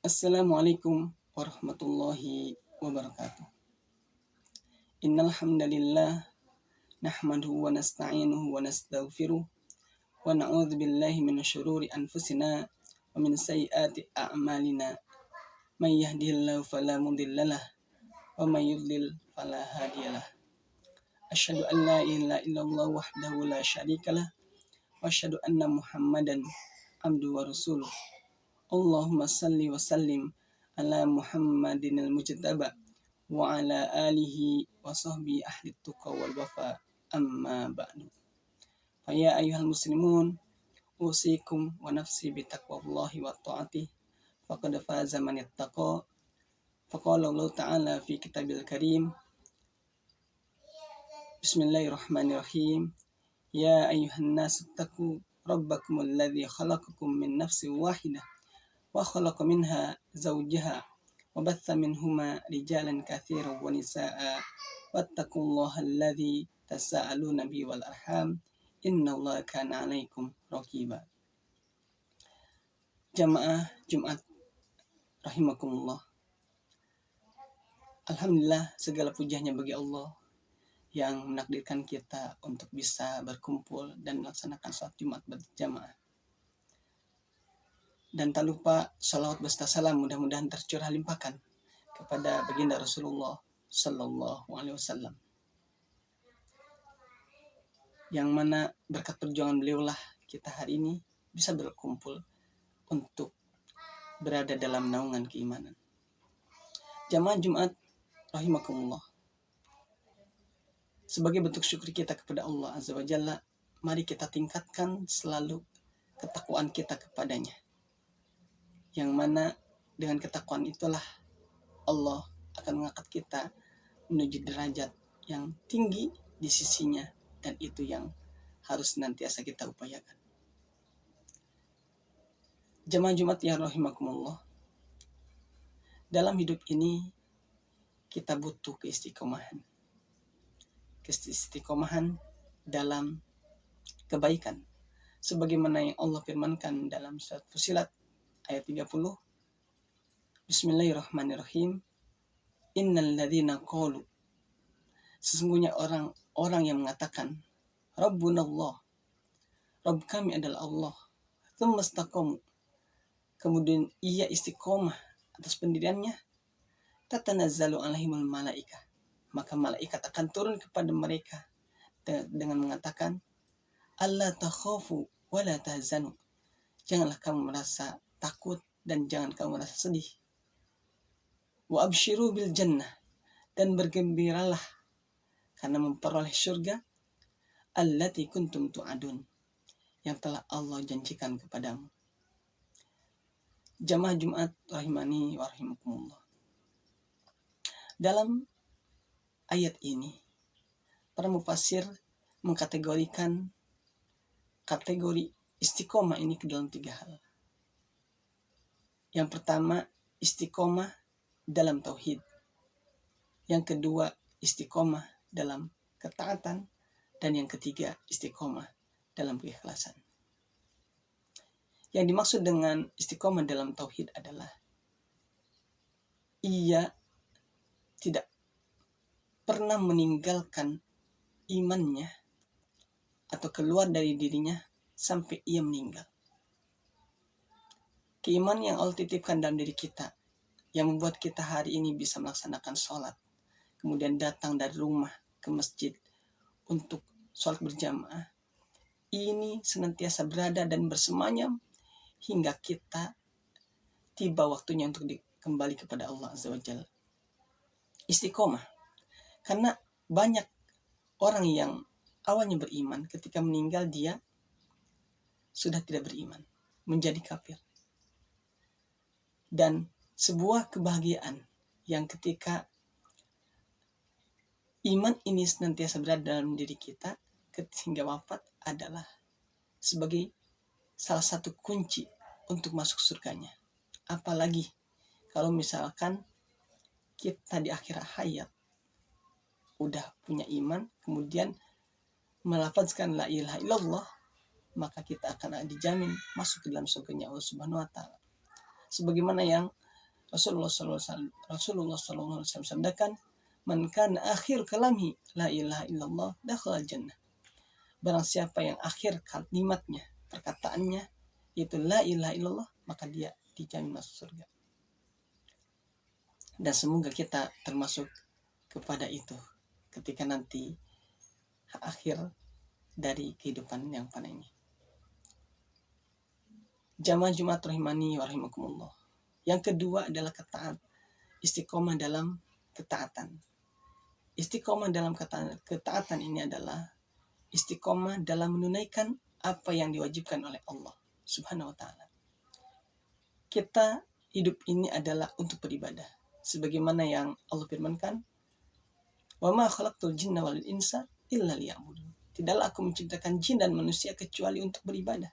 Assalamualaikum warahmatullahi wabarakatuh. Innal hamdalillah nahmaduhu wa nasta'inuhu wa nastaghfiruh wa na'udzu billahi minasy syururi anfusina wa min sayyiati a'malina. May yahdihillahu fala mudhillalah wa may yudlil fala hadiyalah. Asyhadu an la ilaha illallah wahdahu la syarikalah wa asyhadu anna Muhammadan abduhu wa rasuluh. Allahumma salli wa sallim ala Muhammadin al-mujtaba wa ala alihi wa sahbihi ahli tuqa wal wafa amma ba'du. Fa ya ayyuhal muslimun usikum wa nafsi bi taqwallahi wa ta'atih faqad faza man ittaqa. Faqala Allah ta'ala fi kitabil karim. Bismillahirrahmanirrahim. Ya ayyuhan nasu taqu rabbakumul ladzi khalaqakum min nafsin wahidah wa khalaqa minha zawjaha wa batha minhuma rijalan katsiran wa nisaa'a wattaqullaha alladzi tasaaluna bihi wal arham innallaha kana 'alaikum raqiba. Jamaah Jumat rahimakumullah. Alhamdulillah, segala pujiannya bagi Allah yang menakdirkan kita untuk bisa berkumpul dan melaksanakan salat Jumat berjamaah. Dan tak lupa salawat beserta salam mudah-mudahan tercurah limpahkan kepada baginda Rasulullah Sallallahu Alaihi Wasallam, yang mana berkat perjuangan beliaulah kita hari ini bisa berkumpul untuk berada dalam naungan keimanan. Jamaah Jumat rahimakumullah. Sebagai bentuk syukur kita kepada Allah Azza wa Jalla, mari kita tingkatkan selalu ketakwaan kita kepadanya. Yang mana dengan ketakwaan itulah Allah akan mengangkat kita menuju derajat yang tinggi di sisinya, dan itu yang harus senantiasa kita upayakan. Jamaah Jumat yang rahimakumullah. Dalam hidup ini kita butuh keistiqomahan. Keistiqomahan dalam kebaikan. Sebagaimana yang Allah firmankan dalam surat Fussilat ayat 30. Bismillahirrahmanirrahim. Innal ladzina qalu, sesungguhnya orang yang mengatakan Rabbunallah, Rabb kami adalah Allah, tsumma istaqamu, kemudian ia istiqomah atas pendiriannya, tatanazzalu alaihimul malaikah, maka malaikat akan turun kepada mereka dengan mengatakan alla takhafu wa la tahzanu, janganlah kamu merasa takut dan jangan kamu merasa sedih. Wa absyiru bil jannah, dan bergembiralah karena memperoleh surga allati kuntum tu'adun, yang telah Allah janjikan kepadamu. Jamaah Jumat rahimani wa rahimakumullah. Dalam ayat ini para mufassir mengkategorikan kategori istiqomah ini ke dalam 3 hal. Yang pertama, istiqomah dalam tauhid. Yang kedua, istiqomah dalam ketaatan. Dan yang ketiga, istiqomah dalam keikhlasan. Yang dimaksud dengan istiqomah dalam tauhid adalah ia tidak pernah meninggalkan imannya atau keluar dari dirinya sampai ia meninggal. Keimanan yang Allah titipkan dalam diri kita, yang membuat kita hari ini bisa melaksanakan sholat, kemudian datang dari rumah ke masjid untuk sholat berjamaah, ini senantiasa berada dan bersemayam hingga kita tiba waktunya untuk kembali kepada Allah Azza wa Jalla. Istiqomah. Karena banyak orang yang awalnya beriman, ketika meninggal dia sudah tidak beriman, menjadi kafir. Dan sebuah kebahagiaan yang ketika iman ini senantiasa berada dalam diri kita hingga wafat adalah sebagai salah satu kunci untuk masuk surganya. Apalagi kalau misalkan kita di akhir hayat udah punya iman, kemudian melafazkan la ilaha illallah, maka kita akan dijamin masuk ke dalam surganya Allah Subhanahu wa taala. Sebagaimana yang Rasulullah SAW sabdakan, man kana akhir kalami la ilaha illallah dakhala jannah. Barang siapa yang akhir kalimatnya, perkataannya itu la ilaha illallah, maka dia dijamin masuk surga. Dan semoga kita termasuk kepada itu ketika nanti akhir dari kehidupan yang fana ini. Jamaah Jumat rahimani wa rahimakumullah. Yang kedua adalah istiqomah dalam ketaatan. Istiqomah dalam ketaatan ini adalah istiqomah dalam menunaikan apa yang diwajibkan oleh Allah Subhanahu wa taala. Kita hidup ini adalah untuk beribadah. Sebagaimana yang Allah firmankan, "Wa ma khalaqtul jinna wal insa illa liya'budun." Tidaklah aku menciptakan jin dan manusia kecuali untuk beribadah.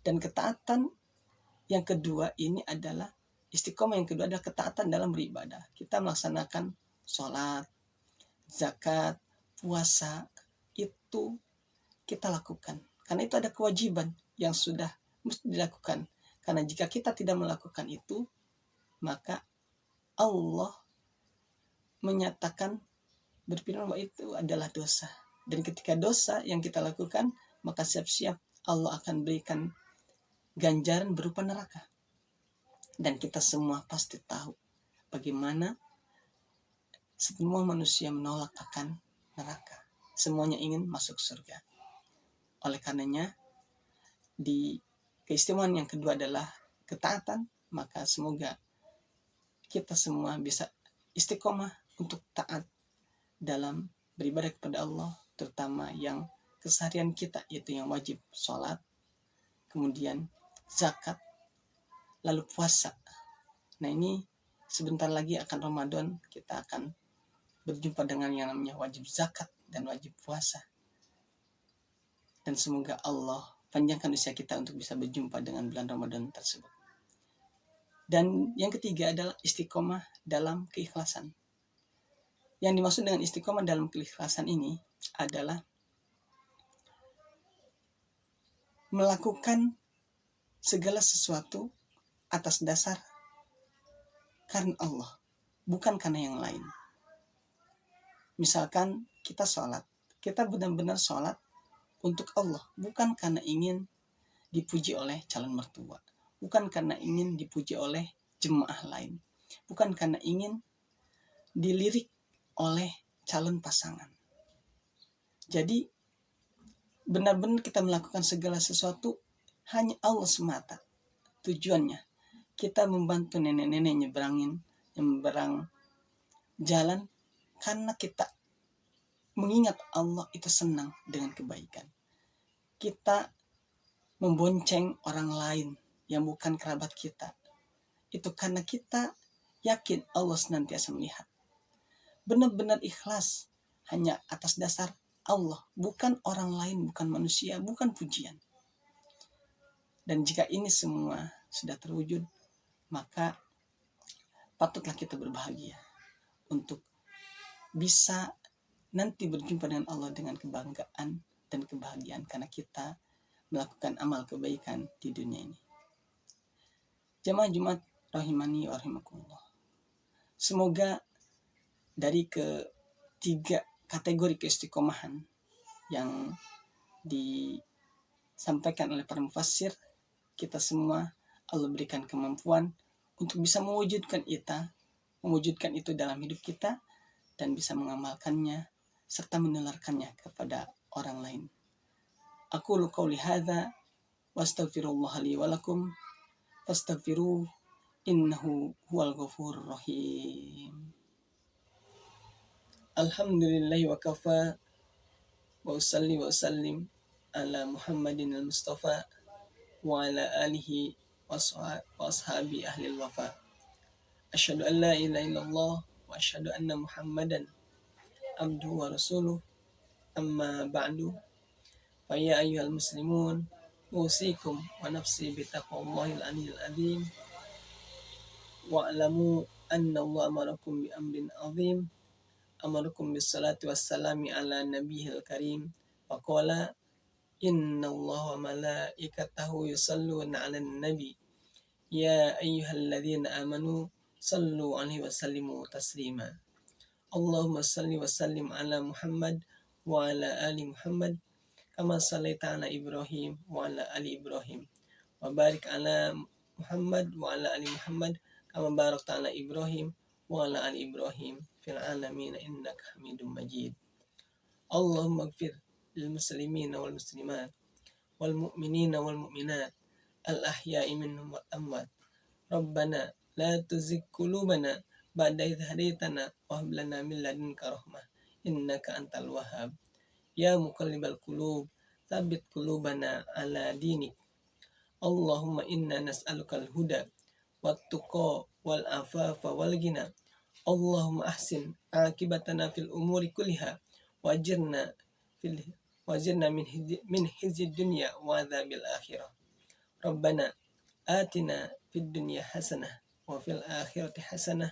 Dan ketaatan yang kedua ini adalah istiqomah yang kedua adalah ketaatan dalam beribadah. Kita melaksanakan sholat, zakat, puasa, itu kita lakukan. Karena itu ada kewajiban yang sudah mesti dilakukan. Karena jika kita tidak melakukan itu, maka Allah menyatakan berfirman bahwa itu adalah dosa. Dan ketika dosa yang kita lakukan, maka siap-siap Allah akan berikan ganjaran berupa neraka. Dan kita semua pasti tahu bagaimana semua manusia menolak akan neraka. Semuanya ingin masuk surga. Oleh karenanya, di keistimewaan yang kedua adalah ketaatan, maka semoga kita semua bisa istiqomah untuk taat dalam beribadah kepada Allah, terutama yang keseharian kita, yaitu yang wajib sholat, kemudian zakat, lalu puasa. Nah, ini sebentar lagi akan Ramadan, kita akan berjumpa dengan yang namanya wajib zakat dan wajib puasa. Dan semoga Allah panjangkan usia kita untuk bisa berjumpa dengan bulan Ramadan tersebut. Dan yang ketiga adalah istiqomah dalam keikhlasan. Yang dimaksud dengan istiqomah dalam keikhlasan ini adalah melakukan segala sesuatu atas dasar karena Allah, bukan karena yang lain. Misalkan kita sholat, kita benar-benar sholat untuk Allah, bukan karena ingin dipuji oleh calon mertua, bukan karena ingin dipuji oleh jemaah lain, bukan karena ingin dilirik oleh calon pasangan. Jadi benar-benar kita melakukan segala sesuatu hanya Allah semata. Tujuannya kita membantu nenek-nenek nyeberang jalan karena kita mengingat Allah itu senang dengan kebaikan. Kita membonceng orang lain yang bukan kerabat kita, itu karena kita yakin Allah senantiasa melihat. Benar-benar ikhlas hanya atas dasar Allah, bukan orang lain, bukan manusia, bukan pujian. Dan jika ini semua sudah terwujud, maka patutlah kita berbahagia untuk bisa nanti berjumpa dengan Allah dengan kebanggaan dan kebahagiaan karena kita melakukan amal kebaikan di dunia ini. Jamaah Jumat rahimani wa rahimakumullah. Semoga dari ketiga kategori keistiqomahan yang disampaikan oleh para mufassir, kita semua Allah berikan kemampuan untuk bisa mewujudkan itu dalam hidup kita dan bisa mengamalkannya serta menularkannya kepada orang lain. Aqulu qouli hadza wa astaghfirullah li wa lakum fastaghfiruhu innahu huwal ghafurur rahim. Alhamdulillahi wa kafa wa usalli wa usallim ala Muhammadin al-Mustafa wa ala alihi wa ashabi ahli al-wafa. Asyhadu an la ilaha illallah wa asyhadu anna Muhammadan abduhu wa rasuluh. Amma ba'du. Fa ya ayyuhal muslimun, usikum wa nafsi bi taqwallahil aliyyil azim. Wa'lamu anna Allah amarakum bi amrin azim. Amarakum bis salati wassalami ala nabiyil karim. Wa qala inna Allah wa malaikatahu yusalluna 'alan nabi Ya ayyuhalladzina amanu sallu alaihi wasallimu taslima. Allahumma salli wa sallim ala Muhammad wa ala ali Muhammad kama sallaita ala Ibrahim wa ala ali Ibrahim wa barik ala Muhammad wa ala ali Muhammad kama barakta ala Ibrahim wa ala ali Ibrahim fil alamin innaka Hamidum Majid. Allahumma ighfir lil muslimina wal muslimat wal mu'minina wal mu'minat al ahya'i minhum wal amwat. Rabbana la tuzigh qulubana ba'da idh hadaitana wa hab lana min ladunka rahmah innaka antal wahhab. Ya muqallibal qulub tsabbit qulubana ala dinik. Allahumma inna nas'alukal huda wat tuqa wal afafa wal ghina. Allahumma ahsin akibatana fil umuri kulliha wajirna min hizzi dunya wa adzabil akhirah. Rabbana atina fid dunya hasanah wa fil akhirati hasanah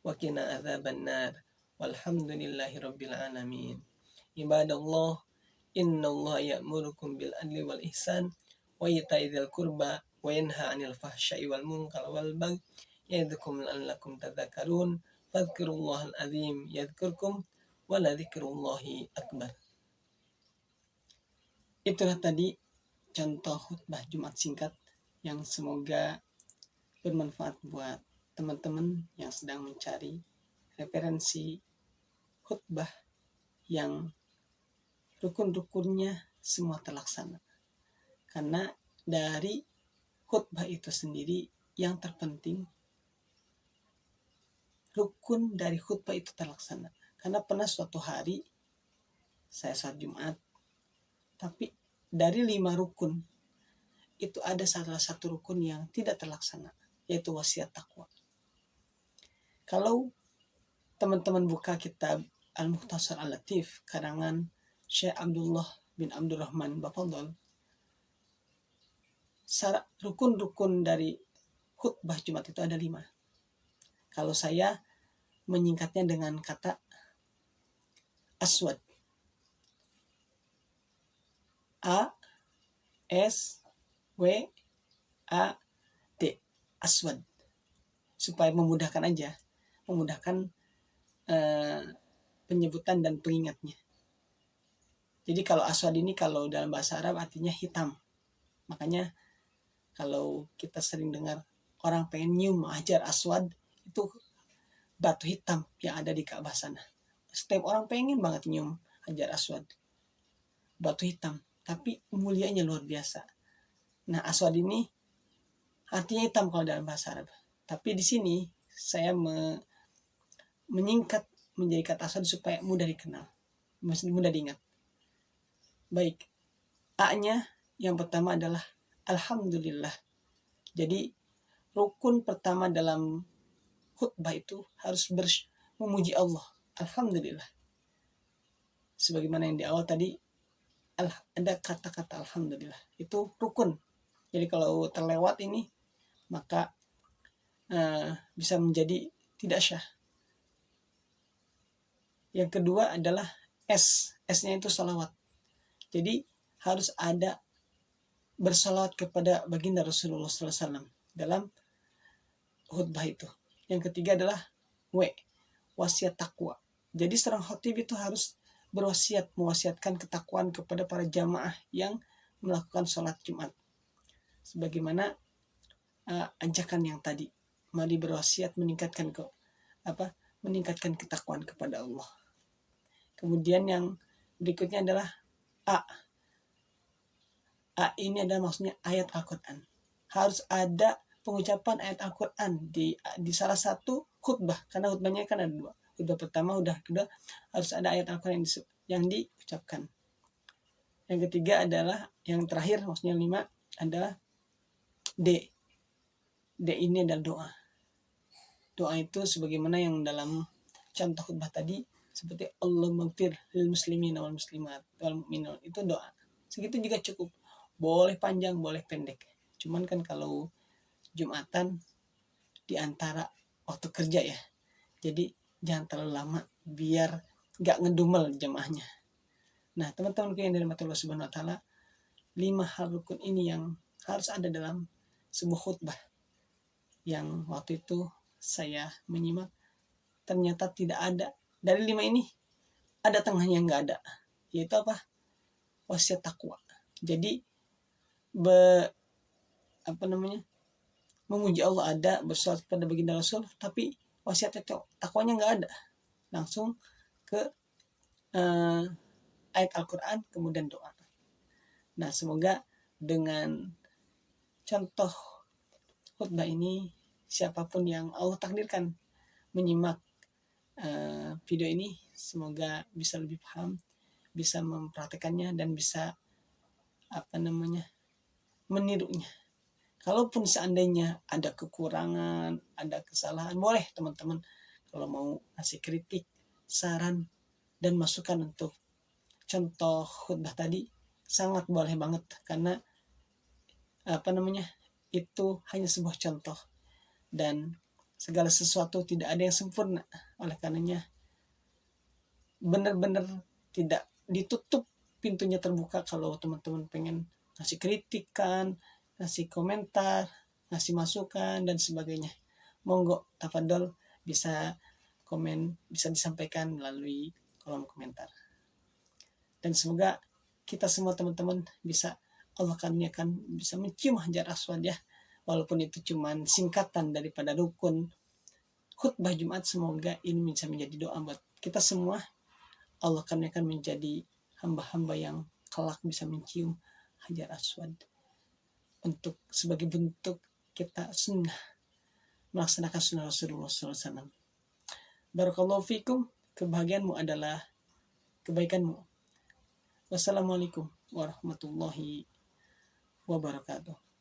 wa qina adzaban nar. Walhamdulillahi rabbil alamin. Ibadallah, innallaha ya'murukum bil adli wal ihsan wa ita'i dzil qurba wa yanha 'anil fahsya'i wal munkari wal baghi ya'idzukum la'allakum tadhakkarun. Fadhkurullahal azim yadhkurkum wa la dzikrullahi akbar. Itulah tadi contoh khutbah Jumat singkat yang semoga bermanfaat buat teman-teman yang sedang mencari referensi khutbah yang rukun-rukunnya semua terlaksana. Karena dari khutbah itu sendiri yang terpenting rukun dari khutbah itu terlaksana. Karena pernah suatu hari saya salat Jumat, tapi dari 5 rukun itu ada salah satu rukun yang tidak terlaksana, yaitu wasiat takwa. Kalau teman-teman buka kitab Al-Mukhtasar Al-Latif karangan Syekh Abdullah bin Abdurrahman Bafadhol, rukun-rukun dari khutbah Jumat itu ada 5. Kalau saya menyingkatnya dengan kata aswad. A S W A D, aswad, supaya memudahkan aja, memudahkan penyebutan dan pengingatnya. Jadi kalau aswad ini kalau dalam bahasa Arab artinya hitam. Makanya kalau kita sering dengar orang pengen nyium hajar aswad, itu batu hitam yang ada di Ka'bah sana. Setiap orang pengen banget nyium hajar aswad, batu hitam, tapi mulianya luar biasa. Nah, aswad ini artinya hitam kalau dalam bahasa Arab. Tapi di sini saya menyingkat menjadi kata aswad supaya mudah dikenal, mudah diingat. Baik, A-nya yang pertama adalah alhamdulillah. Jadi rukun pertama dalam khutbah itu harus memuji Allah. Alhamdulillah. Sebagaimana yang di awal tadi ada kata-kata alhamdulillah. Itu rukun. Jadi kalau terlewat ini maka bisa menjadi tidak syah. Yang kedua adalah S-nya itu salawat. Jadi harus ada bersalawat kepada baginda Rasulullah SAW dalam khutbah itu. Yang ketiga adalah wasiat takwa. Jadi seorang khatib itu harus mewasiatkan ketakwaan kepada para jamaah yang melakukan sholat Jumat. Sebagaimana ajakan yang tadi, mari berwasiat meningkatkan ketakwaan kepada Allah. Kemudian yang berikutnya adalah A ini adalah maksudnya ayat Al-Quran. Harus ada pengucapan ayat Al-Quran di salah satu khutbah, karena khutbahnya kan ada 2. Khutbah pertama kedua harus ada ayat Al-Quran yang diucapkan. Yang ketiga adalah yang terakhir, maksudnya 5 adalah D ini adalah doa. Doa itu sebagaimana yang dalam contoh khutbah tadi, seperti Allahumma ighfir lil muslimina wal muslimat wal mu'minun, itu doa. Segitu juga cukup. Boleh panjang, boleh pendek. Cuman kan kalau Jumatan di antara waktu kerja ya, jadi jangan terlalu lama biar gak ngedumel jamaahnya. Nah, teman-teman yang dirahmati Allah Subhanahu wa taala, 5 hal rukun ini yang harus ada dalam sebuah khutbah. yang waktu itu saya menyimak, ternyata tidak ada. Dari 5 ini ada tengahnya yang nggak ada, yaitu apa? Wasiat takwa. Jadi memuji Allah ada, bersolat pada baginda Rasul, tapi wasiat takwanya nggak ada. Langsung ke ayat Al-Quran, kemudian doa. Nah, semoga dengan contoh khutbah ini, siapapun yang Allah takdirkan menyimak video ini, semoga bisa lebih paham, bisa mempraktekannya, dan bisa menirunya. Kalaupun seandainya ada kekurangan, ada kesalahan, boleh teman-teman kalau mau kasih kritik, saran, dan masukan untuk contoh khutbah tadi, sangat boleh banget, karena itu hanya sebuah contoh, dan segala sesuatu tidak ada yang sempurna. Oleh karenanya benar-benar tidak ditutup pintunya, terbuka kalau teman-teman pengen ngasih kritikan, ngasih komentar, ngasih masukan, dan sebagainya. Monggo, tafadhol, bisa komen, bisa disampaikan melalui kolom komentar. Dan semoga kita semua teman-teman bisa, Allah karuniakan bisa mencium hajar aswad ya, walaupun itu cuman singkatan daripada rukun khutbah Jumat. Semoga ini bisa menjadi doa buat kita semua. Allah karuniakan menjadi hamba-hamba yang kelak bisa mencium hajar aswad, untuk sebagai bentuk kita sunnah, melaksanakan sunnah Rasulullah SAW. Barakallahu fikum, kebahagiaanmu adalah kebaikanmu. Wassalamualaikum warahmatullahi wabarakatuh.